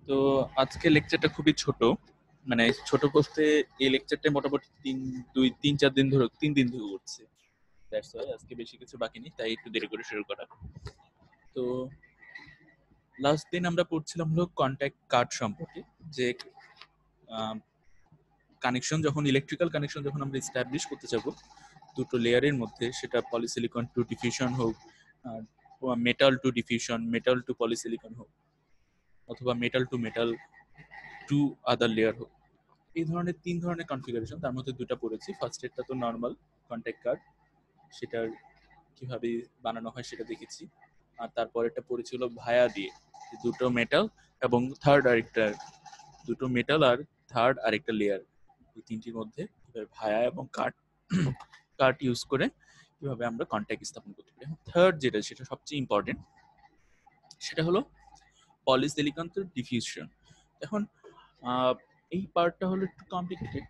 তো আজকে লেকচারটা খুবই ছোট, মানে ছোট বলতে এই লেকচারটা মোটামুটি 3-4 দিন ধরে 3 দিন ধরে করছে। দ্যাটস ওয়াই আজকে বেশি কিছু বাকি নেই, তাই একটু দেরি করে শুরু করা। তো লাস্ট দিন আমরা পড়ছিলাম হলো কন্ট্যাক্ট কার্ড সম্পর্কে, যে কানেকশন যখন ইলেকট্রিক্যাল কানেকশন যখন আমরা এস্টাবলিশ করতে যাব দুটো লেয়ারের মধ্যে, সেটা পলিসিলিকন টু ডিফিউশন হোক, metal to diffusion, metal to polysilicon হোক, অথবা metal to metal to other layer হোক, এই ধরনের 3 ধরনের কনফিগারেশন, তার মধ্যে দুটো পড়েছি। ফার্স্ট এরটা তো নর্মাল কন্ট্যাক্ট কার্ড, সেটার কিভাবে বানানো হয় সেটা দেখেছি। আর তারপর এটা পড়েছিল ভায়া দিয়ে, দুটো মেটাল এবং দুটো মেটাল আর থার্ড আরেকটা লেয়ার, এই তিনটির মধ্যে কিভাবে ভায়া এবং কাট কাট ইউজ করে কিভাবে আমরা কন্ট্যাক্ট স্থাপন করতে পারি। থার্ড যেটা, সেটা সবচেয়ে ইম্পর্টেন্ট, সেটা হলো পলিসিলিকন টু ডিফিউশন। এখন এই পার্টটা হলো একটু কমপ্লিকেটেড,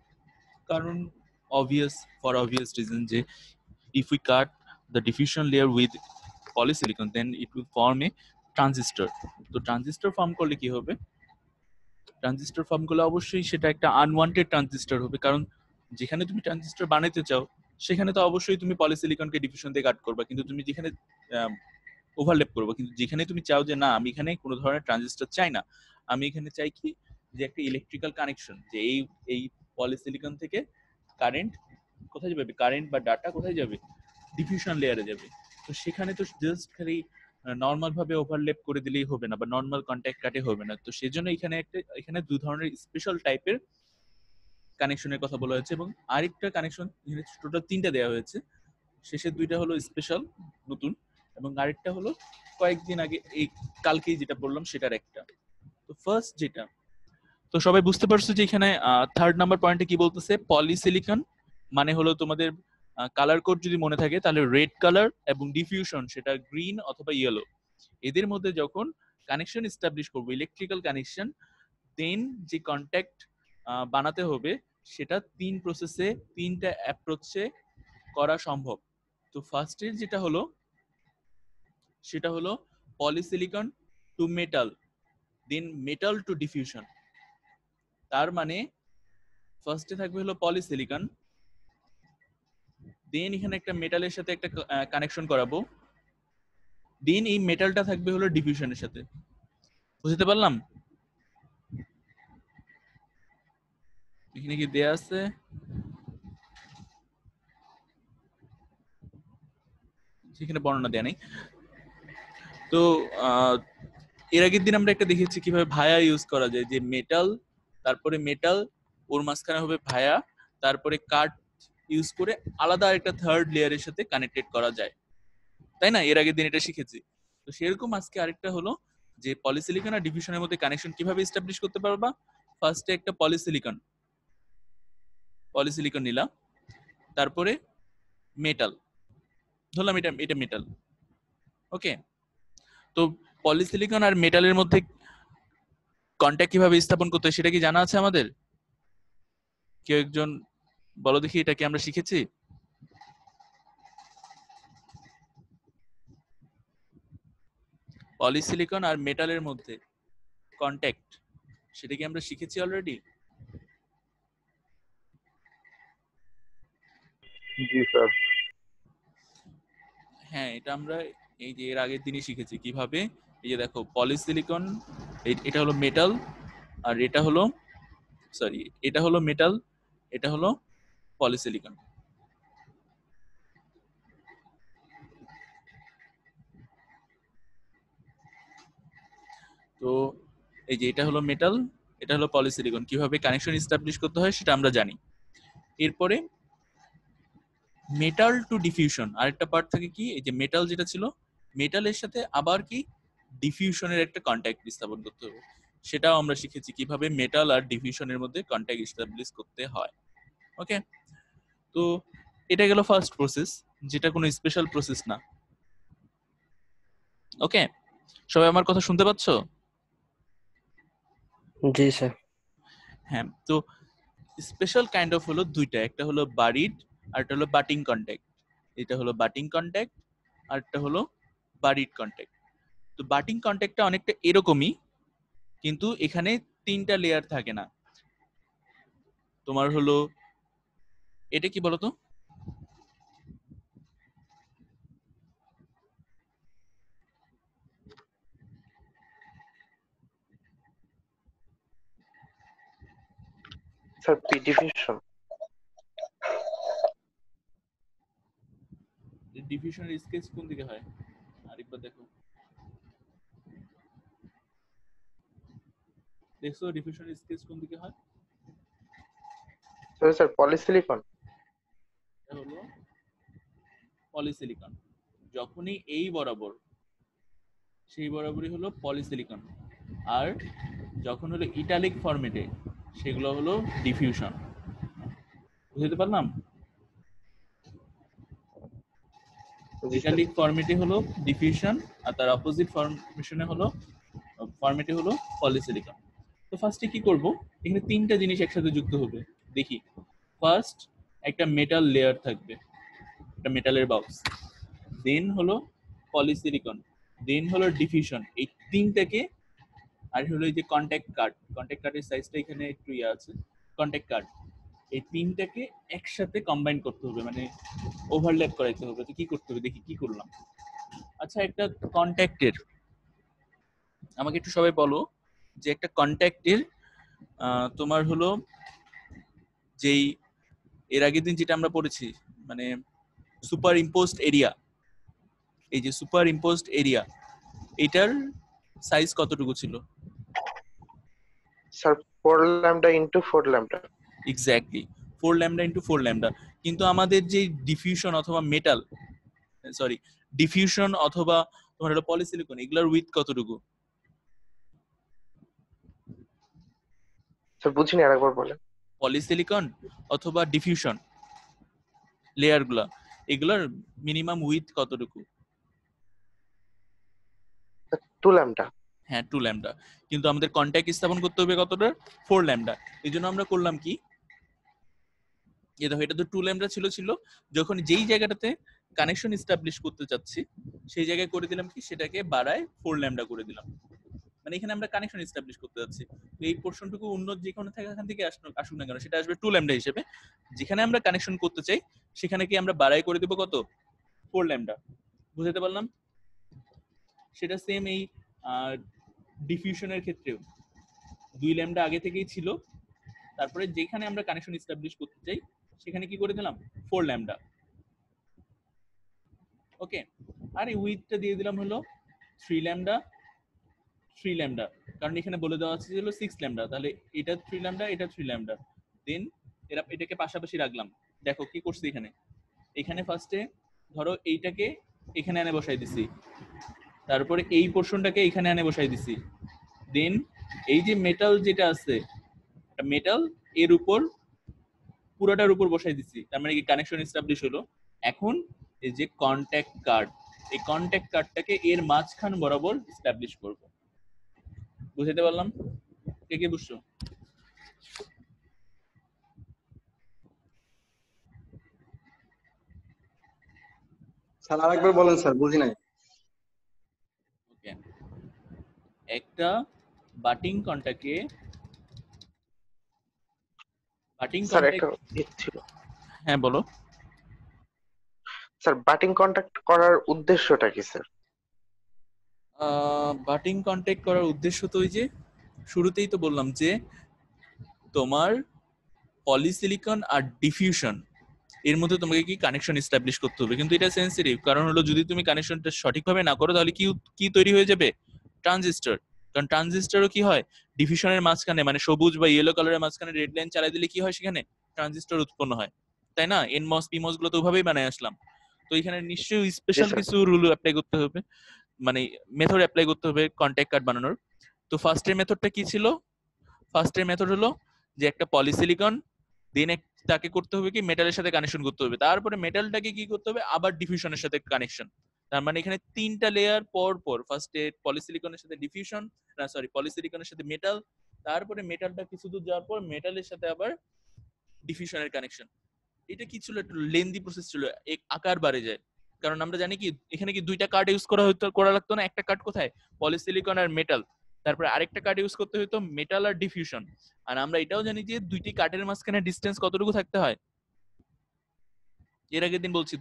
কারণ obvious reason যে if we cut the diffusion layer with polysilicon then it will form a transistor। তো ট্রানজিস্টর ফর্ম করলে কি হবে, ট্রানজিস্টর ফর্ম করলে অবশ্যই সেটা একটা আনওয়ান্টেড ট্রানজিস্টর হবে, কারণ যেখানে তুমি ট্রানজিস্টর বানাইতে চাও সেখানে তো অবশ্যই তুমি পলিসিলিকনকে ডিফিউশন দিয়ে কাট করবা, কিন্তু তুমি যেখানে ওভারল্যাপ করবো, কিন্তু যেখানে তুমি চাও যে না আমি এখানে কোনো ধরনের ট্রানজিস্টর চাই না, আমি এখানে চাই কি যে একটা ইলেকট্রিক্যাল কানেকশন, যে এই এই পলিসিলিকন থেকে কারেন্ট কোথায় যাবে, কারেন্ট বা ডাটা কোথায় যাবে, ডিফিউশন লেয়ারে যাবে। তো সেখানে তো জাস্ট খালি নর্মাল ভাবে ওভারল্যাপ করে দিলেই হবে না, বা নর্মাল কন্ট্যাক্ট কাটে হবে না। তো সেজন্য এখানে দু ধরনের স্পেশাল টাইপের কানেকশনের কথা বলা হয়েছে, এবং আরেকটা কানেকশন টোটাল 3টা দেওয়া হয়েছে। শেষের 2টা হলো স্পেশাল নতুন, এবং আরেকটা হলো কয়েকদিন আগে এই কালকেই যেটা বললাম সেটার একটা। তো ফার্স্ট যেটা, তো সবাই বুঝতে পারছো যে এখানে থার্ড নাম্বার পয়েন্টে কি বলতেছে, পলিসিলিকন মানে হলো তোমাদের কালার কোড যদি মনে থাকে তাহলে রেড কালার, এবং ডিফিউশন সেটা গ্রিন অথবা ইয়েলো। এদের মধ্যে যখন কানেকশন এস্টাবলিশ করবো ইলেকট্রিক্যাল কানেকশন, দেন যে কন্ট্যাক্ট বানাতে হবে সেটা 3 প্রসেসে 3টা অ্যাপ্রোচে করা সম্ভব। তো ফার্স্টের যেটা হলো সেটা হলো polysilicon two metal, then metal to diffusion. তার মানে ফার্স্টে থাকবে হলো পলিসিলিকন, দেন এখানে একটা মেটালের সাথে একটা কানেকশন করাবো, দেন এই মেটালটা থাকবে হলো ডিফিউশনের সাথে। বুঝতে পারলাম? এখানে কি দেয়া আছে? সেখানে বর্ণনা দেয়া নেই। তো এর আগের দিন আমরা একটা দেখেছি কিভাবে ভায়া ইউজ করা যায়, যে মেটাল, তারপরে মেটাল, ওর মাঝখানে হবে ভায়া, তারপরে কাট ইউজ করে আলাদা একটা থার্ড লেয়ারের সাথে কানেক্টেড করা যায়, তাই না? এর আগের দিন এটা শিখেছি। তো সেরকম আজকে আরেকটা হলো যে পলিসিলিকন আর ডিফিউশনের মধ্যে কানেকশন কিভাবে এস্টাবলিশ করতে পারবা। ফার্স্টে একটা পলিসিলিকন নিলাম, তারপরে মেটাল ধরলাম, এটা এটা মেটাল। ওকে, তো পলিসিলিকন আর মেটালের মধ্যে কন্ট্যাক্ট কিভাবে স্থাপন করতে হয় সেটা কি জানা আছে আমাদের? কেউ একজন বলো দেখি, এটা কি আমরা শিখেছি? পলিসিলিকন আর মেটালের মধ্যে কন্ট্যাক্ট, সেটা কি আমরা শিখেছি অলরেডি? জি স্যার। হ্যাঁ, এটা আমরা এই যে এর আগের দিনই শিখেছি কিভাবে। এই যে দেখো পলিসিলিকন, এটা হলো মেটাল, আর এটা হলো, সরি, এটা হলো মেটাল, এটা হলো পলিসিলিকন। তো এই যে এটা হলো মেটাল, এটা হলো পলিসিলিকন, কিভাবে কানেকশন এস্টাবলিশ করতে হয় সেটা আমরা জানি। এরপরে মেটাল টু ডিফিউশন আরেকটা পার্ট থাকে, কি এই যে মেটাল যেটা ছিল, মেটালের সাথে আবার কি ডিফিউশনের একটা কন্ট্যাক্ট স্থাপন করতে হবে, সেটাও আমরা শিখেছি কিভাবে মেটাল আর ডিফিউশনের মধ্যে কন্ট্যাক্ট এস্টাবলিশ করতে হয়। ওকে, তো এটা গেল ফার্স্ট প্রসেস, যেটা কোনো স্পেশাল প্রসেস না। ওকে, সবাই আমার কথা শুনতে পাচ্ছ? জি স্যার। হ্যাঁ, তো স্পেশাল কাইন্ড অফ হলো দুইটা, একটা হলো বারিড আর একটা হলো বাটিং কন্ট্যাক্ট। এটা হলো বাটিং কন্ট্যাক্ট, আর একটা হলো বারিড কন্ট্যাক্ট। তো বাটিং কন্ট্যাক্টটা অনেকটা এরকমই, কিন্তু এখানে 3টা লেয়ার থাকে না। তোমার হলো এটা কি বলতো? Sir diffusion. ডিফিউশনের স্কেচ কোন দিকে হয় আরেকবার দেখো। দেখছো ডিফিউশনের স্কেচ কোন দিকে হয়? Sir polysilicon. এটা হলো পলিসিলিকন। যখনই এই বরাবর, সেই বরাবরই হলো পলিসিলিকন। আর যখন হলো ইটালিক ফরম্যাটে, সেগুলো হলো ডিফিউশন। বুঝতে পারলাম? জি স্যার। ইটালিক ফরম্যাটে হলো ডিফিউশন, আর তার অপোজিট ফরমেশনে হলো ফরম্যাটে হলো পলিসিলিকন। তো ফার্স্টে কি করব, এখানে 3টা জিনিস একসাথে যুক্ত হবে। দেখি, ফার্স্ট একটা মেটাল লেয়ার থাকবে, একটা মেটালের বক্স, দেন হলো পলিসিলিকন, দেন হলো ডিফিউশন। এই 3টাকে, আর হলো এই যে কন্ট্যাক্ট কার্ড, কন্ট্যাক্ট কার্ডের সাইজটা এখানে একটু ইয়ে আছে, কন্ট্যাক্ট কার্ড, এই 3টাকে একসাথে কম্বাইন করতে হবে, মানে ওভারল্যাপ করাইতে হবে। তো কি করতে হবে দেখি, কি করলাম। আচ্ছা, একটা কন্ট্যাক্টের, আমাকে একটু সবাই বলো যে একটা কন্ট্যাক্টের তোমার হলো যেই এর আগের দিন যেটা আমরা পড়েছি, মানে সুপার ইম্পোজড এরিয়া, এই যে সুপার ইম্পোজড এরিয়া, এটার সাইজ কতটুকু ছিল? স্যার 4λ × 4λ। এক্স্যাক্টলি 4λ × 4λ। কিন্তু আমাদের যে ডিফিউশন অথবা মেটাল, সরি, ডিফিউশন অথবা তোমার হলো পলিসিলিকন, এগুলোর উইথ কতটুকু? স্যার বুঝিনি, আরেকবার বলেন। পলিসিলিকন অথবা ডিফিউশন লেয়ারগুলা, এগুলার মিনিমাম উইথ কতটুকু? 2λ। হ্যাঁ, 2λ। কিন্তু আমাদের কন্ট্যাক্ট স্থাপন করতে হবে কতটা? 4λ। এই জন্য আমরা করলাম কি, এই দেখো এটা তো 2λ ছিল, যখন যেই জায়গাটাতে কানেকশন এস্টাবলিশ করতে চাচ্ছি সেই জায়গায় করে দিলাম কি, সেটাকে বাড়ায় 4λ করে দিলাম। মানে এখানে আমরা কানেকশন এস্টাবলিশ করতে যাচ্ছি, তো এই পোর্শনটুকু অন্য যে কোনো থেকে এখান থেকে আসুক না কেন, সেটা আসবে 2λ হিসেবে। যেখানে আমরা কানেকশন করতে চাই সেখানে কি আমরা বাড়াই করে দেবো কত? 4λ। বুঝতে পারলাম? সেটা সেম এই ডিফিউশনের ক্ষেত্রেও 2λ আগে থেকেই ছিল, তারপরে যেখানে আমরা কানেকশন এস্টাবলিশ করতে চাই সেখানে কি করে দিলাম? 4λ। ওকে, আর এই উইথটা দিয়ে দিলাম হলো 3λ, 3λ, কারণ এখানে বলে দেওয়া আছে হলো 6λ, তাহলে এটা 3λ, এটা 3λ, দেন এটাকে পাশাপাশি রাখলাম। দেখো কি করছি এখানে, এখানে ফার্স্টে ধরো এইটাকে এখানে এনে বসাই দিছি, তারপরে এই পোর্শনটাকে এখানে এনে বসাই দিছি, দেন এই যে মেটাল যেটা আছে, মেটাল এর উপর, পুরোটার উপর বসাই দিছি, তার মানে কি কানেকশন এস্টাবলিশ হলো। এখন এই যে কন্ট্যাক্ট কার্ড, এই কন্ট্যাক্ট কার্ডটাকে এর মাঝখান বরাবর এস্টাবলিশ করব। বুঝতে পারলাম? কে কে বুঝছো? স্যার আরেকবার বলেন স্যার, বুঝি নাই। ওকে, একটা বাটিং কন্ট্যাক্টে, বাটিং স্যার একটা কন্ট্যাক্ট, ছিল। হ্যাঁ বলো। স্যার বাটিং কন্ট্যাক্ট করার উদ্দেশ্যটা কি স্যার? বাটিং কন্ট্যাক্ট করার উদ্দেশ্য তো ওই যে শুরুতেই তো বললাম যে তোমার পলিসিলিকন আর ডিফিউশন এর মধ্যে তোমাকে কি কানেকশন এস্টাবলিশ করতে হবে, কিন্তু এটা সেন্সিটিভ, কারণ হলো যদি তুমি কানেকশনটা সঠিকভাবে না করো তাহলে কি কি তৈরি হয়ে যাবে? ট্রানজিস্টর। কারণ ট্রানজিস্টরও কি হয়, ডিফিউশনের মাঝখানে, মানে সবুজ বা ইয়েলো কালারের মাঝখানে রেড লাইন চালাই দিলে কি হয়, সেখানে ট্রানজিস্টর উৎপন্ন হয়, তাই না? এনমস পিমস গুলো তো ওভাবেই বানায় আসলাম। তো এখানে নিশ্চয়ই জি স্পেশাল স্যার। কিছু রুল অ্যাপ্লাই করতে হবে, মানে মেথড অ্যাপ্লাই করতে হবে কন্ট্যাক্ট কার্ড বানানোর। তো ফার্স্টের মেথডটা কি ছিল? ফার্স্টের মেথড হলো যে একটা পলিসিলিকন, দেন তাকে করতে হবে কি মেটালের সাথে কানেকশন করতে হবে, তারপরে মেটালটাকে কি করতে হবে আবার ডিফিউশনের সাথে কানেকশন। তার মানে এখানে 3টা লেয়ার পর পর, ফার্স্টে পলিসিলিকনের সাথে ডিফিউশন, না সরি, পলিসিলিকনের সাথে মেটাল, তারপরে মেটালটা কিছু দূর যাওয়ার পর মেটালের সাথে আবার ডিফিউশনের কানেকশন। এটা কি ছিল, একটু লেন্দি প্রসেস ছিল, এক আকার বাড়ে যায়। কারণ আমরা জানি কি এখানে কি 2টা কার্ড ইউজ করা লাগতো না, একটা কার্ড কোথায়, পলিসিলিকন আর মেটাল, তারপরে আরেকটা কার্ড ইউজ করতে হতো মেটাল আর ডিফিউশন। আর আমরা এটাও জানি যে দুইটি কার্ডের মাঝখানে ডিসটেন্স কতটুকু থাকতে হয়। এর আগের দিন বলছি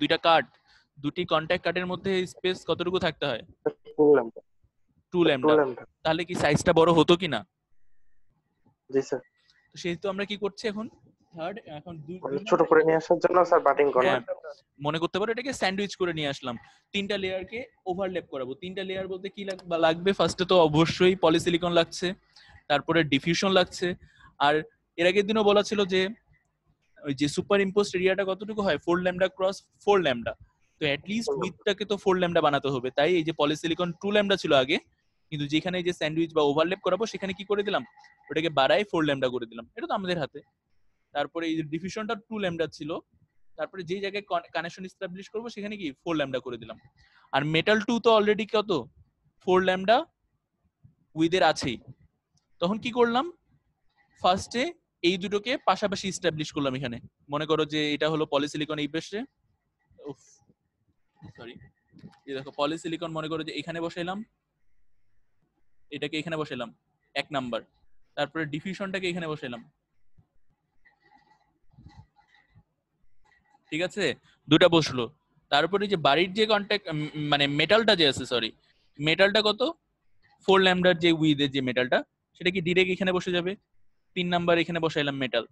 দুটি কন্টাক্ট কার্ডের মধ্যে স্পেস কতটুকু থাকতে হয়, 2 ল্যাম্ডা। 2 2 ল্যামডা। ল্যাম্ডা। তাহলে কি সাইজটা বড় হতো কিনা? জি স্যার। তো সেহেতু আমরা কি করছি এখন থার্ড, এখন মানে ছোট করে নিয়ে আসার জন্য স্যার বাটিং করলাম। মনে করতে পারো এটাকে স্যান্ডউইচ করে নিয়ে আসলাম, তিনটা লেয়ারকে ওভারল্যাপ করাবো। তিনটা লেয়ার বলতে কি লাগবে, ফার্স্টে তো অবশ্যই পলিসিলিকন লাগছে, তারপরে ডিফিউশন লাগছে, আর এর আগের দিনও বলা ছিল যে ওই যে সুপার ইম্পোজড এরিয়াটা কতটুকু হয় 4 ল্যামডা ক্রস 4 ল্যামডা, তো অ্যাটলিস্ট উইথটাকে তো 4 ল্যামডা বানাতে হবে। তাই এই যে পলিসিলিকন 2 ল্যামডা ছিল আগে, কিন্তু যেখানে এই যে স্যান্ডউইচ বা ওভারল্যাপ করাবো সেখানে কি করে দিলাম, ওটাকে বাড়ায় 4 ল্যামডা করে দিলাম। এটা তো আমাদের হাতে। তারপরে এই যে ডিফিউশনটা 2 ল্যামডা ছিল, তারপরে যে জায়গায় কানেকশন এস্টাবলিশ করবো সেখানে কি 4 ল্যামডা করে দিলাম। আর মেটাল 2 তো অলরেডি কত 4 ল্যামডা উইথের আছেই। তখন কি করলাম, ফার্স্টে এই দুটোকে পাশাপাশি এস্টাবলিশ করলাম। এখানে মনে করো যে এটা হলো পলিসিলিকন, এই পাশে সরি এই দেখো পলিসিলিকন মনে করো যে এখানে বসাইলাম, এটাকে এখানে বসাইলাম 1 নাম্বার, তারপরে ডিফিউশনটাকে এখানে বসাইলাম, ঠিক আছে, দুটা বসলো। তারপরে যে বাড়ির যে কন্টাক্ট মানে মেটালটা যে আছে, সরি মেটালটা কত 4 ল্যামডার যে উইথের যে মেটালটা, সেটা কি ডিরেক্ট এখানে বসে যাবে, 3 নাম্বার এখানে বসাইলাম মেটাল।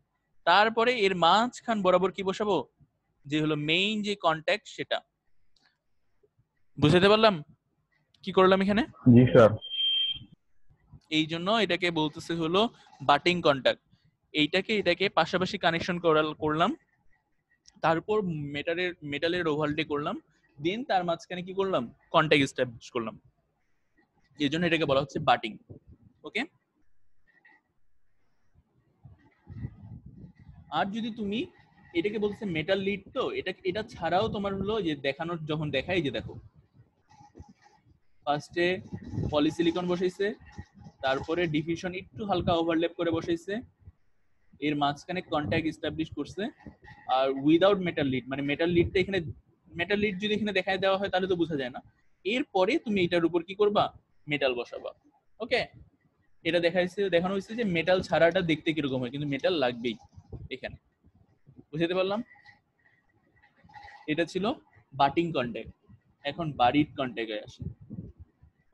তারপরে এর মাঝখান বরাবর কি বসাবো, যে হলো মেইন যে কন্টাক্ট সেটা। বুঝতে পারলাম কি করলাম এখানে? জি স্যার। এই জন্য এটাকে বলতেছে হলো বাটিং কন্টাক্ট। এটাকে পাশাপাশি কানেকশন করলাম, তারপর মেটালের ওভারলে করলাম, দেন তার মাঝখানে কি করলাম, কন্টাক্ট এস্টাবলিশ করলাম। এই জন্য এটাকে বলা হচ্ছে বাটিং। ওকে, আর যদি তুমি এটাকে বলছে মেটাল লিড, তো এটা ছাড়াও তোমার হলো যে দেখানোর যখন দেখাই, যে দেখো ফার্স্টে পলিসিলিকন বসাইছে, তারপরে ডিফিউশন একটু হালকা ওভারল্যাপ করে বসাইছে, এর মাঝখানে কন্টাক্ট এস্টাবলিশ করছে, আর উইদাউট মেটাল লিড, মানে মেটাল লিডটা এখানে, মেটাল লিড যদি এখানে দেখায় দেওয়া হয় তাহলে তো বোঝা যায় না। এরপরে তুমি এটার উপর কি করবা, মেটাল বসাবা। ওকে, এটা দেখানো হয়েছে যে মেটাল ছাড়াটা দেখতে কিরকম হয়, কিন্তু মেটাল লাগবেই এখানে। বুঝতে পারলাম? এটা ছিল বাটিং কন্টাক্ট। এখন বারিড কন্টাক্টে আসে।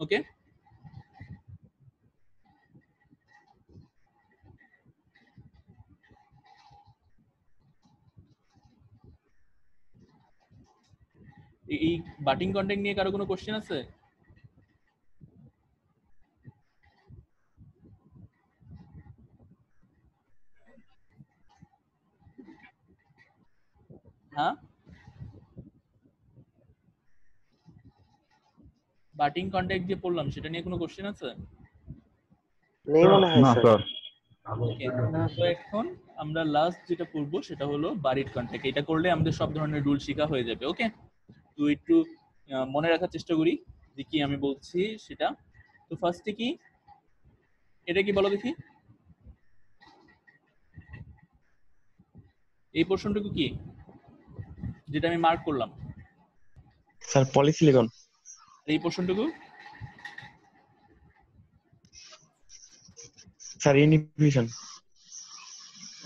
ওকে, এই বাটিং কন্টাক্ট নিয়ে কারো কোনো কোশ্চেন আছে? হ্যাঁ, বাটিং কন্টাক্ট যে পড়লাম সেটা নিয়ে কোনো কোশ্চেন আছে? নেই মনে হয় না স্যার। স্যার। ওকে, তো এখন আমরা লাস্ট যেটা পড়বো সেটা হলো বারিড কন্টাক্ট। এটা করলে আমাদের সব ধরনের রুল শেখা হয়ে যাবে। ওকে, তো একটু মনে রাখার চেষ্টা করি যে কি আমি বলছি সেটা। তো ফার্স্টে কি, এটা কি বলো দেখি, এই পোর্শনটুকু কি যেটা আমি মার্ক করলাম, স্যার পলিসিলিকন। এই পোর্শনটুকু স্যার ইনডিফিউশন।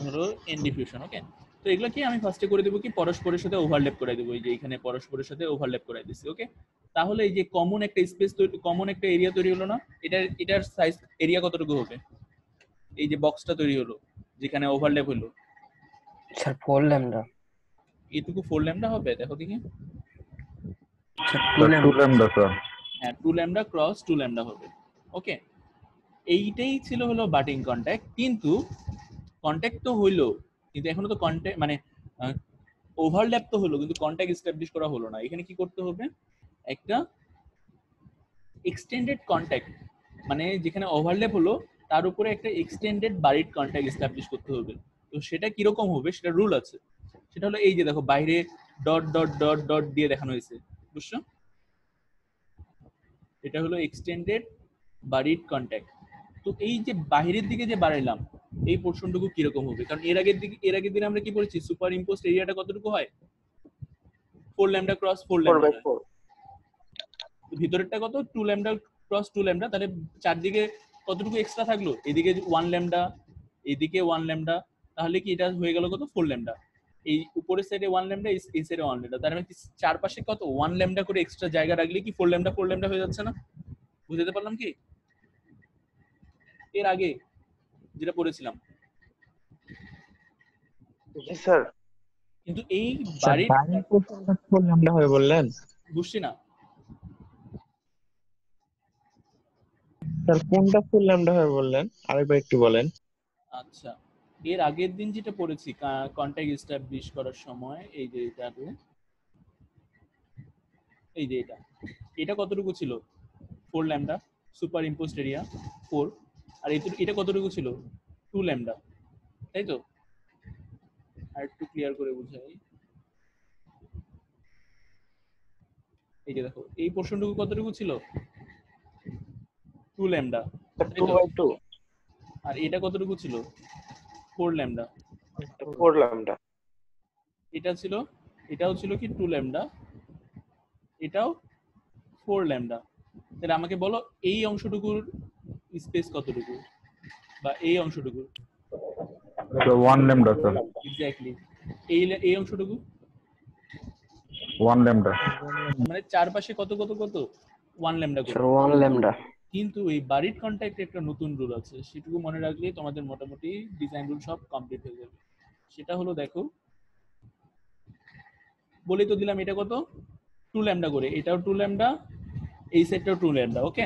হলো এন ডিফিউশন। ওকে, তো এগুলো কি আমি ফার্স্টে করে দেবো কি পরস্পরের সাথে ওভারল্যাপ করে দেবো, এই যে এখানে পরস্পরের সাথে ওভারল্যাপ করে দিচ্ছি। ওকে, তাহলে এই যে কমন একটা স্পেস তৈরি, কমন একটা এরিয়া তৈরি হলো না, এটার সাইজ এরিয়া কতটুকু হবে, এই যে বক্সটা তৈরি হলো যেখানে ওভারল্যাপ হলো, স্যার 4 ল্যামডা। এটুকু 4 ল্যামডা হবে, দেখো দেখি। Sir 2 2 lambda. Lambda sir. হ্যাঁ, 2 ল্যামডা ক্রস 2 ল্যামডা হবে। ওকে, এইটাই ছিল হলো বাটিং কন্টাক্ট। কিন্তু কন্টাক্ট তো হইলো, কিন্তু এখনো তো কন্টাক্ট মানে ওভারল্যাপ তো হলো, কিন্তু কন্টাক্ট এস্টাবলিশ করা হলো না। এখানে কি করতে হবে, একটা এক্সটেন্ডেড কন্টাক্ট, মানে যেখানে ওভারল্যাপ হলো তার উপরে একটা এক্সটেন্ডেড বারিড কন্টাক্ট এস্টাবলিশ করতে হবে। তো সেটা কিরকম হবে, সেটা রুল আছে। সেটা হলো এই যে দেখো বাইরে ডট ডট ডট ডট দিয়ে দেখানো হয়েছে, বুঝছো? এটা হলো এক্সটেন্ডেড বারিড কন্টাক্ট। তো এই যে বাইরের দিকে যে বাড়াইলাম, এই পোর্শনটুকু কিরকম হবে, কারণ এর আগের দিন আমরা কি বলেছি, সুপার ইম্পোজড এরিয়াটা কতটুকু হয়, 4 ল্যামডা ক্রস 4 ল্যামডা। 4/4। ভিতরেরটা কত, 2 ল্যামডা ক্রস 2 ল্যামডা। তাহলে চারদিকে কতটুকু এক্সট্রা থাকলো, এদিকে 1 ল্যামডা, এদিকে 1 ল্যামডা, তাহলে কি এটা হয়ে গেল কত 4 ল্যামডা। এই উপরের সাইডে 1 ল্যামডা, এই সাইডে 1 ল্যামডা, তার মানে কি চারপাশে কত 1 ল্যামডা করে এক্সট্রা জায়গা রাখলে কি 4 ল্যামডা হয়ে যাচ্ছে না? বুঝতে পারলাম কি? এর আগে যেটা পড়েছিলাম। জি স্যার। কিন্তু এই স্যার বাড়ির বাড়ির পোর্শনটা 4 ল্যামডা হবে বললেন বুঝছি না। স্যার, কোনটা 4 ল্যামডা হবে বললেন, আরেকবার একটু বলেন। আচ্ছা, এর আগের দিন যেটা পড়েছি কন্ট্যাক্ট এস্টাবলিশ করার সময়, এই যে এটা, এই যে এটা কতটুকু ছিল 4 ল্যামডা, সুপার ইম্পোজড এরিয়া 4, আর এটা কতটুকু ছিল 2 ল্যামডা, তাই তো? আর একটু ক্লিয়ার করে বুঝাই, এই যে দেখো এই পোর্শনটুকু কতটুকু ছিল 2 ল্যামডা, তাই 2 তো? বাই 2 আর এটা কতটুকু ছিল 4 ল্যামডা, 4 ল্যামডা। এটাও ছিল কি 2 ল্যামডা, এটাও 4 ল্যামডা। তাহলে আমাকে বলো এই অংশটুকুর স্পেস কতটুকু, বা এই অংশটুকুর? 1 lambda sir, এক্স্যাক্টলি। এই অংশটুকু 1 lambda. মানে চারপাশে কত কত কত 1 ল্যামডা করে। Sir 1 lambda. কিন্তু এই বাড়ির কন্ট্যাক্টে একটা নতুন রুল আছে, সেটুকু মনে রাখলেই তোমাদের মোটামুটি ডিজাইন রুল সব কমপ্লিট হয়ে যাবে। সেটা হলো, দেখো বলেই তো দিলাম এটা কত 2 ল্যামডা করে, এটাও 2 ল্যামডা, এই সেটটাও 2 ল্যামডা, ওকে।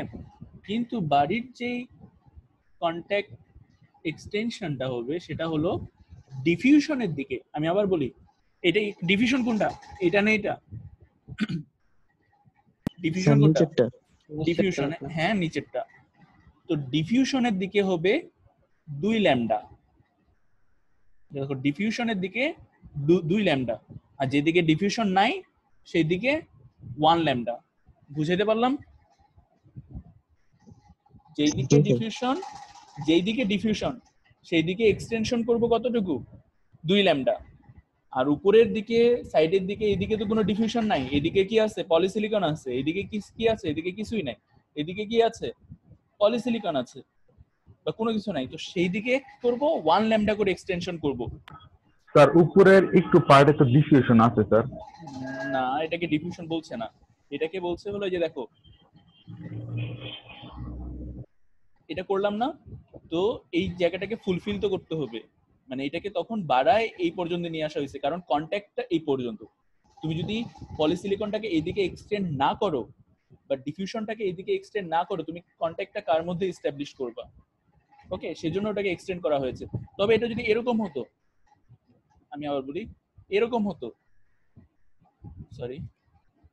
কিন্তু বাড়ির যেই কন্ট্যাক্ট এক্সটেনশনটা হবে সেটা হলো ডিফিউশনের দিকে। আমি আবার বলি, এটা ডিফিউশন কোনটা, এটা না এটা? ডিফিউশন স্যার কোনটা? নিচেরটা। ডিফিউশন, হ্যাঁ নিচেরটা। তো ডিফিউশনের দিকে হবে 2 ল্যামডা, দেখো ডিফিউশনের দিকে 2 ল্যামডা, আর যেদিকে ডিফিউশন নাই সেই দিকে 1 ল্যামডা। বুঝাইতে পারলাম? যেই দিকে ডিফিউশন সেই দিকে এক্সটেনশন করব কতটুকু 2 ল্যামডা, আর উপরের দিকে সাইডের দিকে এদিকে তো কোনো ডিফিউশন নাই, এদিকে কি আছে পলিসিলিকন আছে, এদিকে কি আছে, এদিকে কিছুই নাই, এদিকে কি আছে পলিসিলিকন আছে, বা কোনো কিছু নাই, তো সেই দিকে করব 1 ল্যামডা করে এক্সটেনশন করব। স্যার উপরের একটু পার্টে তো ডিফিউশন আছে স্যার। না, এটাকে ডিফিউশন বলছে না, এটাকে বলছে হলো যে দেখো এটা করলাম না, তো এই জায়গাটাকে ফুলফিল তো করতে হবে, মানে এটাকে তখন বাড়ায় এই পর্যন্ত নিয়ে আসা হয়েছে, কারণ কন্ট্যাক্টটা এই পর্যন্ত। তুমি যদি পলিসিলিকনটাকে এইদিকে এক্সটেন্ড না করো বা ডিফিউশনটাকে এইদিকে এক্সটেন্ড না করো, তুমি কন্ট্যাক্টটা কার মধ্যে এস্টাবলিশ করবা? ওকে, সেজন্য ওটাকে এক্সটেন্ড করা হয়েছে। তবে এটা যদি এরকম হতো, আমি আবার বলি এরকম হতো, সরি,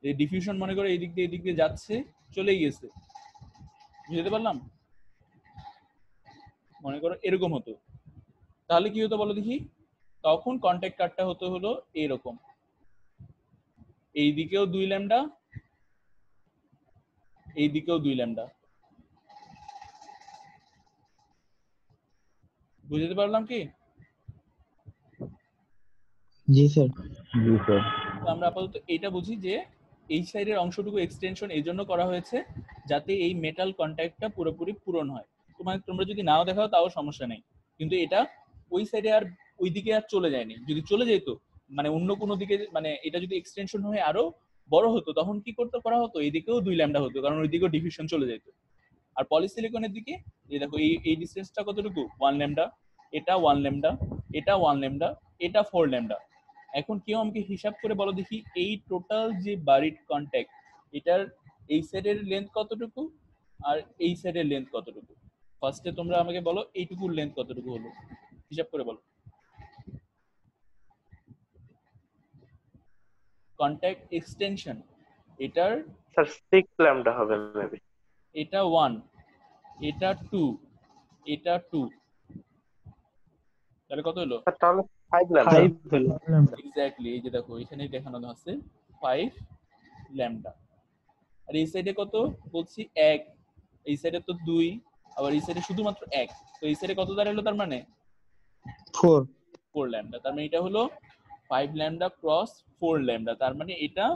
এই ডিফিউশন মনে করো এদিক দিয়ে যাচ্ছে, চলেই গেছে, বুঝতে পারলাম? মনে করো এরকম হতো, তাহলে কি হতো বলো দেখি? তখন কন্ট্যাক্ট কার্ডটা হতো হলো এরকম, এই দিকেও 2 ল্যামডা, এই দিকেও 2 ল্যামডা। বুঝতে পারলাম কি? জি স্যার। জি স্যার। তো আমরা আপাতত এটা বুঝি যে এই সাইডের অংশটুকু এক্সটেনশন এই জন্য করা হয়েছে যাতে এই মেটাল কন্ট্যাক্টটা পুরোপুরি পূরণ হয়। তোমরা যদি নাও দেখাও তাও সমস্যা নেই, কিন্তু এটা ওই সাইডে আর ওই দিকে আর চলে যায়নি। যদি চলে যেত মানে অন্য কোনো দিকে, মানে এটা যদি এক্সটেনশন হয়ে আরো বড় হতো, তখন কি করতে করা হতো, এইদিকেও 2 ল্যামডা হতো, কারণ ওইদিকেও ডিফিউশন চলে যেত। আর পলিসিলিকনের দিকে এই দেখো এই ডিসটেন্সটা কতটুকু 1 ল্যামডা, এটা 1 ল্যামডা, এটা 1 ল্যামডা, এটা 4 ল্যামডা। এখন কেউ আমাকে হিসাব করে বলো দেখি এই টোটাল যে বারিড কন্ট্যাক্ট, এটার এই সাইডের লেন্থ কতটুকু আর এই সাইডের লেন্থ কতটুকু? ফার্স্টে তোমরা আমাকে বলো এইটুকুর লেন্থ কতটুকু হলো, হিসাব করে বলো। কন্ট্যাক্ট এক্সটেনশন এটার স্যার 6 ল্যামডা হবে মেবি। এটা 1, এটা 2, এটা 2, তাহলে কত হলো? স্যার তাহলে 5 ল্যামডা। 5 হলো। এক্স্যাক্টলি, এই যে দেখো এখানেই দেখানো আছে 5 ল্যামডা। আর এই সাইডে কত বলছি 1, এই সাইডে তো 2, আবার এই সাইডে শুধুমাত্র 1, তো এই সাইডে কত দাঁড়ালো তার মানে 4 ল্যামডা। তার মানে এটা হলো 5 ল্যামডা ক্রস 4 ল্যামডা। তার মানে এটা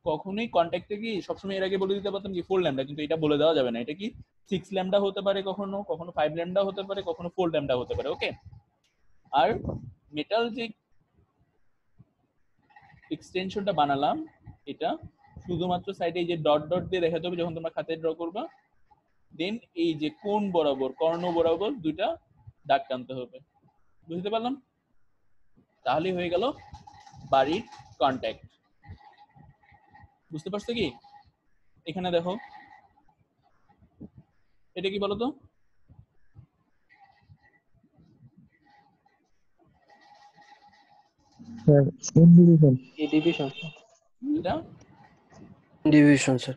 কখনোই কন্ট্যাক্টে কি সবসময় এর আগে বলে দিতে পারতাম কি 4 ল্যামডা, কিন্তু এটা বলে দেওয়া যাবে না, এটা কি 6 ল্যামডা হতে পারে, কখনো কখনো 5 ল্যামডা হতে পারে, কখনো 4 ল্যামডা হতে পারে। ওকে, আর মেটাল যে এক্সটেনশনটা বানালাম এটা শুধুমাত্র সাইডে এই যে ডট ডট দিয়ে দেখাতে হবে যখন তোমরা খাতায় ড্র করবা। দেন এই যে কোণ বরাবর, কর্ণ বরাবর দুইটা দাগ টানতে হবে। বুঝতে পারলাম? তাহলেই হয়ে গেল বাড়ির কন্ট্যাক্ট। বুঝতে পারছো কি? এখানে দেখো, এটা কি বলতো? Sir individual. এই ডিভিশন এটা ডিভিশন স্যার।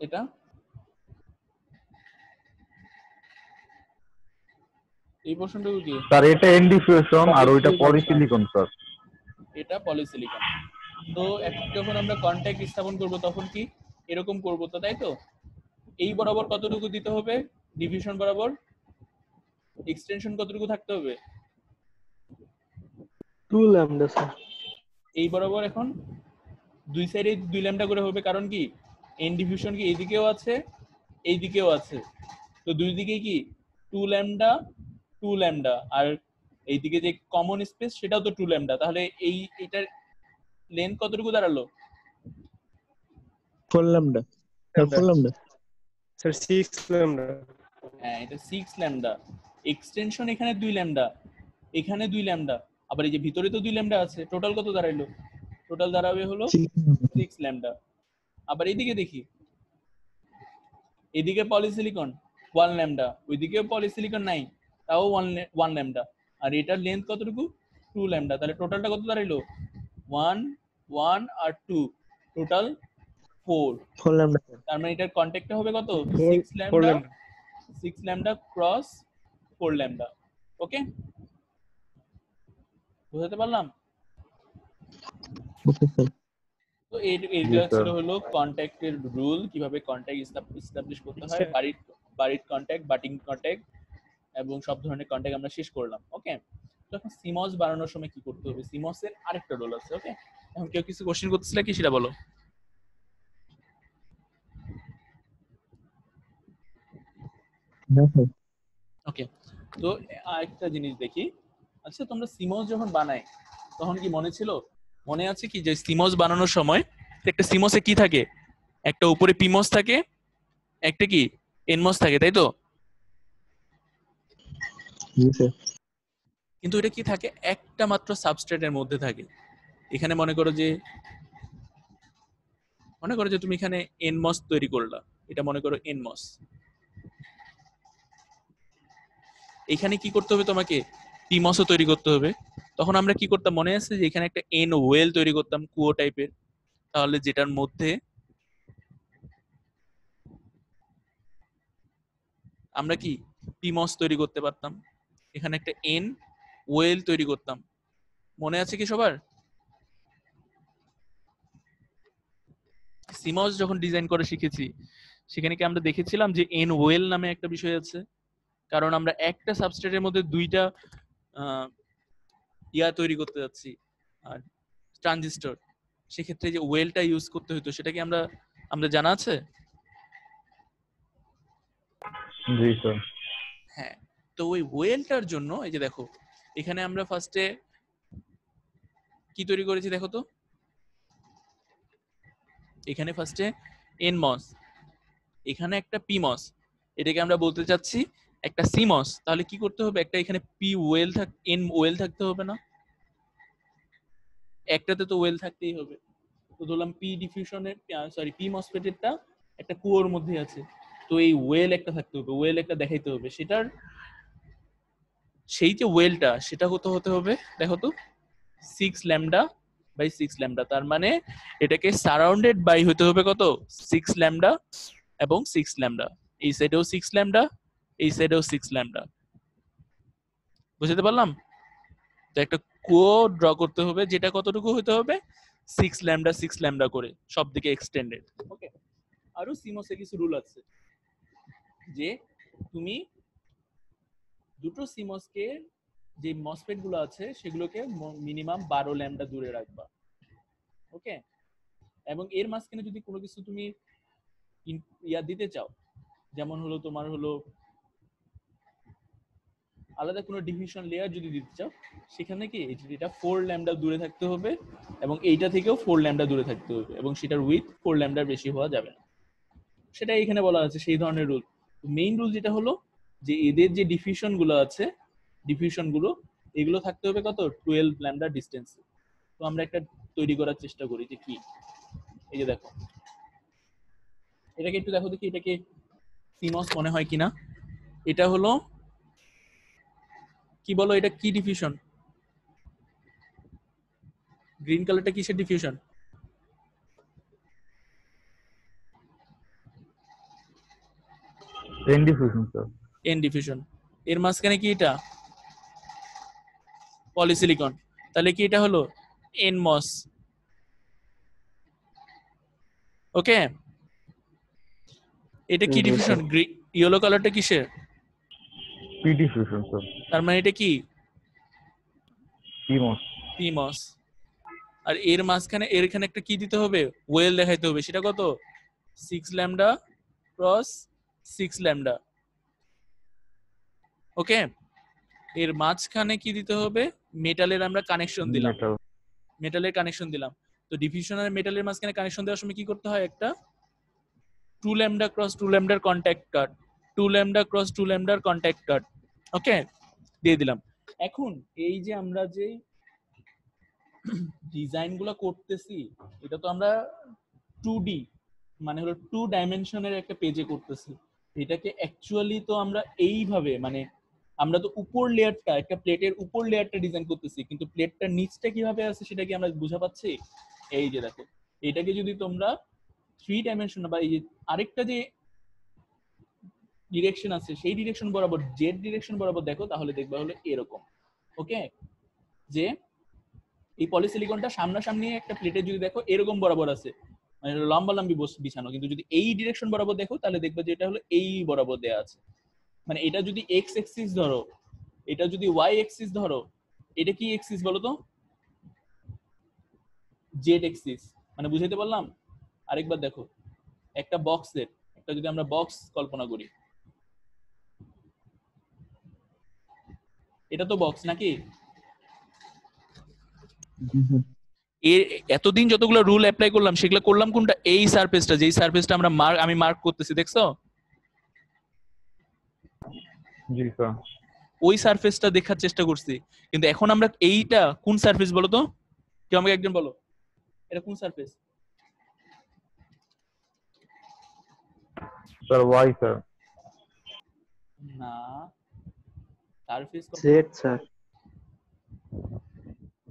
এটা এই পোর্শনটুকু কি? স্যার এটা এন ডিফিউশন আর ওইটা পলিসিলিকন স্যার। এটা পলিসিলিকন। তো এখন যখন আমরা কন্ট্যাক্ট স্থাপন করব তখন কি এরকম করব তো, তাই তো? এই বরাবর কতটুকু দিতে হবে? ডিভিশন বরাবর এক্সটেনশন কতটুকু থাকতে হবে? 2 ল্যামডা স্যার। এই বরাবর এখন দুই সাইডে 2 ল্যামডা করে হবে, কারণ কি এন ডিভিশন কি এইদিকেও আছে এইদিকেও আছে, তো দুই দিকে কি 2 ল্যামডা 2 ল্যামডা, আর এইদিকে যে কমন স্পেস সেটাও তো 2 ল্যামডা। তাহলে এটার লেন্থ কতটুকু দাঁড়ালো? 4 lambda sir. 4 lambda sir 6 lambda. হ্যাঁ, এটা 6 ল্যামডা। এক্সটেনশন এখানে 2 ল্যামডা, এখানে 2 ল্যামডা, আবার এই যে ভিতরে তো 2 ল্যামডা আছে। টোটাল কত দাঁড়াইলো? টোটাল দাঁড়াবে হলো 6 ল্যামডা। আবার এইদিকে দেখি, এদিকে পলিসিলিকন 1 ল্যামডা, ওইদিকেও পলিসিলিকন নাই, তাও 1 ল্যামডা, আর এটার লেন্থ কতটুকু? 2 ল্যামডা। তাহলে টোটালটা কত দাঁড়াইলো? 1 1 আর 2, টোটাল 4। 4 ল্যামডা। তার মানে এটার কন্ট্যাক্টটা হবে কত? 4 6 lambda, lambda. 6 lambda cross 4 lambda. Okay, বুঝতে পারলাম? Okay sir. তো এইটা ছিল হলো কন্ট্যাক্টের রুল, কিভাবে কন্ট্যাক্ট এস্টাবলিশ করতে হয়। বাড়ির কন্ট্যাক্ট, বাটিং কন্ট্যাক্ট এবং সব ধরনের কন্ট্যাক্ট আমরা শেষ করলাম। ওকে, তো এখন সিমস বানানোর সময় কি করতে হবে? সিমস এর আরেকটা রোল আছে। ওকে, এখন কেউ কিছু কোশ্চেন করতেছিল কি সেটা বলো। না স্যার। ওকে, তো আরেকটা জিনিস দেখি। আচ্ছা, তোমরা সিমস যখন বানাই তখন কি মনে আছে কি যে সিমস বানানোর সময় একটা সিমসে কি থাকে? একটা উপরে পিমস থাকে, একটা কি এনমস থাকে, তাই তো? জি স্যার। কিন্তু এটা কি থাকে? একটা মাত্র সাবস্ট্রেটের মধ্যে থাকে। এখানে মনে করো যে তুমি এখানে এনমস তৈরি করলা, এটা মনে করো এনমস। এখানে কি করতে হবে তোমাকে? পিমসও তৈরি করতে হবে। তখন আমরা কি করতাম মনে আছে? যে এখানে একটা এন ওয়েল তৈরি করতাম, কুয়ো টাইপের। তাহলে যেটার মধ্যে আমরা কি পিমস তৈরি করতে পারতাম, এখানে একটা এন ওয়েল তৈরি করতাম। মনে আছে কি সবার? সিমস যখন ডিজাইন করে শিখেছি সেখানে কি আমরা দেখেছিলাম যে এন ওয়েল নামে একটা বিষয় আছে? কারণ আমরা একটা সাবস্ট্রেটের মধ্যে দুইটা ইয়া তৈরি করতে যাচ্ছি, আর ট্রানজিস্টর, সেক্ষেত্রে যে ওয়েলটা ইউজ করতে হতো সেটা কি আমরা জানা আছে? জি স্যার। হ্যাঁ, তো ওই ওয়েলটার জন্য এই যে দেখো, এখানে আমরা ফার্স্টে কি তৈরি করেছি দেখো তো। এখানে ফার্স্টে এনমস, এখানে একটা পিমস, এটাকে আমরা বলতে চাচ্ছি একটা সিমস। তাহলে কি করতে হবে? একটা এখানে এন ওয়েল থাকতে হবে না? একটাতে তো ওয়েল থাকতেই হবে। তো ধরলাম পি ডিফিউশনের পি মসফেটেরটা একটা কুয়োর মধ্যে আছে, তো এই ওয়েল একটা থাকতে হবে, ওয়েল একটা দেখাইতে হবে। সেই যে ওয়েলটা সেটা হতে হবে দেখো তো 6 ল্যামডা বাই 6 ল্যামডা। তার মানে এটাকে সারাউন্ডেড বাই হতে হবে কত? 6 ল্যামডা এবং 6 ল্যামডা। এই সাইডেও 6 ল্যামডা, এই সাইডেও 6 ল্যামডা। বুঝতে পারলাম? তো একটা কুয়ো ড্র করতে হবে যেটা কতটুকু হতে হবে? 6 ল্যামডা 6 ল্যামডা করে সব দিকে এক্সটেন্ডেড। ওকে, আরো সিমসে কিছু রুল আছে যে তুমি দুটো সিমসকে যে মসফেট গুলো আছে সেগুলোকে মিনিমাম 12 ল্যামডা দূরে রাখবা। ওকে, এবং এর মাঝখানে যদি কোনো কিছু তুমি ইয়া দিতে চাও, যেমন হলো তোমার হলো আলাদা কোনো ডিভিশন লেয়ার যদি দিতে চাও, সেখানে কি এটা 4 ল্যামডা দূরে থাকতে হবে এবং এইটা থেকেও 4 ল্যামডা দূরে থাকতে হবে এবং সেটার উইথ 4 ল্যামডার বেশি হওয়া যাবে না। সেটা এখানে বলা আছে সেই ধরনের রুল। মেইন রুল যেটা হলো যে এদের যে ডিফিউশন গুলো আছে, ডিফিউশন গুলো এগুলো থাকতে হবে কত 12 ল্যামডা ডিসটেন্সে। তো আমরা একটা তৈরি করার চেষ্টা করি যে কি, এই যে দেখো এটাকে একটু দেখো দেখি এটাকে সিমস মনে হয় কিনা। এটা হলো কি বলো, এটা কি ডিফিউশন? গ্রিন কালারটা কিসের diffusion? N diffusion sir. N diffusion. এর মাঝখানে কি এটা পলিসিলিকন, তাহলে কি এটা হলো এনমস। ওকে, এটা কি জি, ডিফিউশন? ইয়েলো কালারটা কিসের? P diffusion sir. তার মানে এটা কি পিমস। পিমস। আর এর মাঝখানে এখানে একটা কি দিতে হবে, ওয়েল দেখাইতে হবে। সেটা কত 6 ল্যামডা ক্রস 6 ল্যামডা। ওকে, এর মাঝখানে কি দিতে হবে, মেটালের আমরা কানেকশন দিলাম, মেটাল। মেটালের কানেকশন দিলাম। তো ডিফিউশন আর মেটালের মাঝখানে কানেকশন দেওয়ার সময় কি করতে হয়, একটা 2 ল্যামডা ক্রস 2 ল্যামডার কন্ট্যাক্ট কার্ড, 2 ল্যামডা ক্রস 2 ল্যামডার কন্ট্যাক্ট কার্ড। ওকে, দিয়ে দিলাম। এখন এই যে আমরা যে ডিজাইন গুলো করতেছি, এটা তো আমরা 2D মানে হলো 2 ডাইমেনশনের একটা পেজে করতেছি। এটাকে অ্যাকচুয়ালি তো আমরা এইভাবে মানে আমরা তো উপর লেয়ারটা, একটা প্লেটের উপর লেয়ারটা ডিজাইন করতেছি, কিন্তু প্লেটটার নিচটা কিভাবে আছে সেটা কি আমরা বুঝা পাচ্ছি? এই যে দেখো, এটাকে যদি তোমরা 3 ডাইমেনশন বা এই যে আরেকটা যে ডিরেকশন আছে সেই ডিরেকশন বরাবর, জেড ডিরেকশন বরাবর দেখো, তাহলে দেখবা হলো এরকম। ওকে, যে এই পলিসিলিকনটা সামনাসামনি একটা প্লেটে যদি দেখো এরকম বরাবর আছে, মানে লম্বা লম্বি বিছানো, কিন্তু যদি এই ডিরেকশন বরাবর দেখো তাহলে দেখবে যে এটা হলো এই বরাবর দেয়া আছে। মানে এটা যদি এক্স এক্সিস ধরো, এটা যদি ওয়াই এক্সিস ধরো, এটা কি এক্সিস বলো তো? Z axis. মানে বুঝাইতে পারলাম? আরেকবার দেখো, একটা বক্সের, একটা যদি আমরা বক্স কল্পনা করি, এটা তো বক্স নাকি? এর এতদিন যতগুলো রুল অ্যাপ্লাই করলাম সেগুলো করলাম কোনটা, এই সারফেসটা, যেই সারফেসটা আমরা আমি মার্ক করতেছি, দেখছো? জি স্যার। ওই সারফেসটা দেখার চেষ্টা করছি। কিন্তু এখন আমরা এইটা কোন সারফেস বলো তো? কেউ আমাকে একজন বলো, এটা কোন সারফেস? Sir Y sir. না, surface Z sir.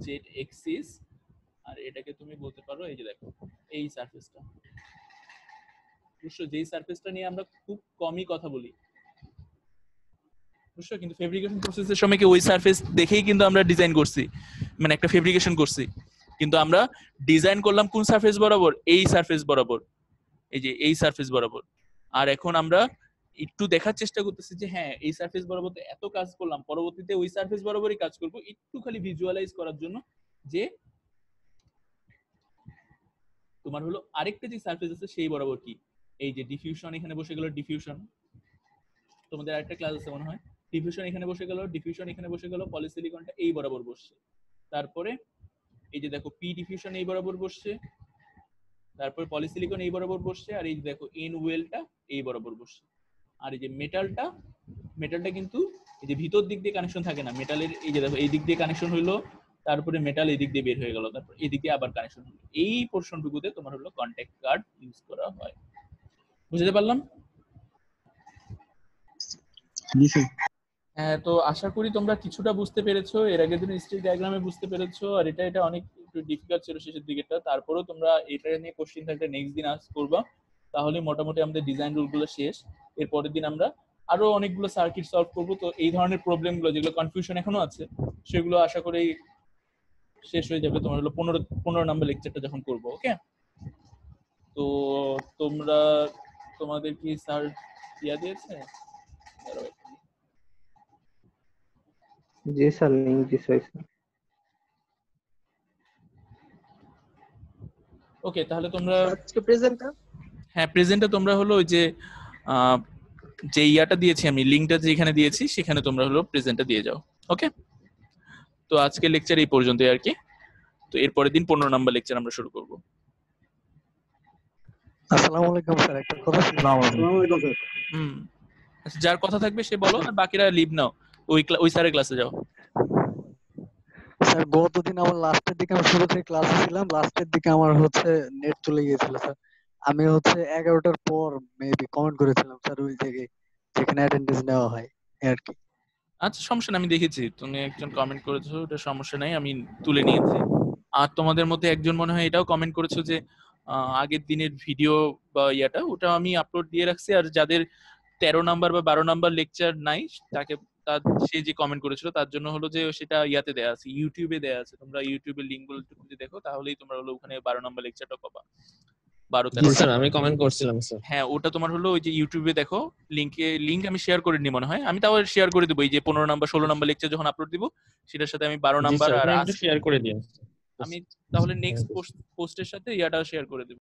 Z axis. আর এটাকে তুমি বলতে পারো এই যে দেখো এই সারফেসটা। বুঝছো, যেই সারফেসটা নিয়ে আমরা খুব কমই কথা বলি, বুঝছো, কিন্তু ফেব্রিকেশন প্রসেসের সময় কি ওই সারফেস দেখেই কিন্তু আমরা ডিজাইন করছি, মানে একটা ফেব্রিকেশন করছি। কিন্তু আমরা ডিজাইন করলাম কোন সারফেস বরাবর, এই সারফেস বরাবর, এই যে এই সারফেস বরাবর। আর এখন আমরা একটু দেখার চেষ্টা করতেছি যে হ্যাঁ এই সারফেস বরাবর এত কাজ করলাম, পরবর্তীতে ওই সারফেস বরাবরই কাজ করব, একটু খালি ভিজুয়ালাইজ করার জন্য যে তোমার হলো আরেকটা যে সারফেস আছে সেই বরাবর কি, এই যে ডিফিউশন এখানে বসে গেল, ডিফিউশন তোমাদের আরেকটা ক্লাস আছে মনে হয়, ডিফিউশন এখানে বসে গেল, ডিফিউশন এখানে বসে গেল, পলিসিলিকনটা এই বরাবর বসছে। তারপরে এই যে দেখো পি ডিফিউশন এই বরাবর বসছে, তারপর পলিসিলিকন এই বরাবর বসছে, আর এই যে দেখো এন ওয়েলটা এই বরাবর বসছে। আর এই যে মেটালটা, মেটালটা কিন্তু এই যে ভিতর দিক দিয়ে কানেকশন থাকে না মেটালের, এই যে দেখো এই দিক দিয়ে কানেকশন হইলো, তারপরে মেটাল এই দিক দিয়ে বের হয়ে গেল, তারপর এই দিক দিয়ে আবার কানেকশন হলো। এই পোরশনটুকুতে তোমার হলো কন্টাক্ট কার্ড ইউজ করা হয়। বুঝতে পারলাম? হ্যাঁ, তো আশা করি তোমরা কিছুটা বুঝতে পেরেছো। এর আগের দিন স্টিক ডায়াগ্রামে বুঝতে পেরেছো, আর এটা অনেক একটু ডিফিকাল্ট ছিল শেষের দিকেটা। তারপরেও তোমরা এটা নিয়ে কোশ্চেন থাকলে নেক্সট দিন আস করবা, তাহলে মোটামুটি আমাদের ডিজাইন রুলগুলো শেষ। এর পরের দিন আমরা আরো অনেকগুলো সার্কিট সলভ করবো। তো এই ধরনের প্রবলেমগুলো যেগুলো কনফিউশন এখনো আছে সেগুলো আশা করি শেষ হয়ে যাবে তোমার হলো 15 নম্বর লেকচারটা যখন করবো। ওকে, তো তোমরা তোমাদের কি স্যার ইয়া দিয়েছে? জি স্যার, লিঙ্ক দিছে স্যার। ওকে, তাহলে তোমরা আজকে প্রেজেন্টটা হ্যাঁ, প্রেজেন্টে তোমরা হলো ওই যে আহ, যে ইয়াটা দিয়েছি আমি, লিঙ্কটা যেখানে দিয়েছি সেখানে তোমরা হলো প্রেজেন্টটা দিয়ে যাও। ওকে, তো আজকে লেকচার এই পর্যন্তই আর কি। তো এরপরের দিন 15 নাম্বার লেকচার আমরা শুরু করব। আসসালামু আলাইকুম স্যার, একটা কথা ছিল। আসসালামু আলাইকুম স্যার। হুম, আচ্ছা, যার কথা থাকবে সে বলো, আর বাকিরা লিভ নাও, ওই স্যারের ক্লাসে যাও। স্যার গতদিন আমার লাস্টের দিকে, আমি শুরু থেকে ক্লাসে ছিলাম, লাস্টের দিকে আমার নেট চলে গিয়েছিল স্যার। আমি 11টার পর মেবি কমেন্ট করেছিলাম স্যার, ওই জায়গায় যেখানে অ্যাটেন্ডেন্স নেওয়া হয় এই আর কি। আচ্ছা, সমস্যা নেই, আমি দেখেছি তুমি একজন কমেন্ট করেছো, ওটা সমস্যা নাই, আমি তুলে নিয়েছি। আর তোমাদের মধ্যে একজন মনে হয় এটাও কমেন্ট করেছো যে আগের দিনের ভিডিও বা ইয়াটা, ওটা আমি আপলোড দিয়ে রাখছি। আর যাদের 13 নাম্বার বা 12 নাম্বার লেকচার নাই, তাকে সে যে কমেন্ট করেছিল তার জন্য হলো যে সেটা ইয়াতে দেয়া আছে, ইউটিউবে দেয়া আছে। তোমরা ইউটিউবের লিংক গুলো একটু খুঁজে দেখো, তাহলেই তোমরা হলো ওখানে 12 নাম্বার লেকচারটা পাবা। 12-13। স্যার আমি কমেন্ট করছিলাম স্যার। হ্যাঁ, ওটা তোমার হলো ওই যে ইউটিউবে দেখো, লিংক আমি শেয়ার করে নি মনে হয়, আমি তাও শেয়ার করে দেবো। এই যে 15 নাম্বার 16 নাম্বার লেকচার যখন আপলোড দিব, সেটার সাথে আমি 12 জি নাম্বার স্যার, আর আপনি একটু শেয়ার করে দিন। আমি তাহলে নেক্সট পোস্টের সাথে ইয়াটা শেয়ার করে দেব।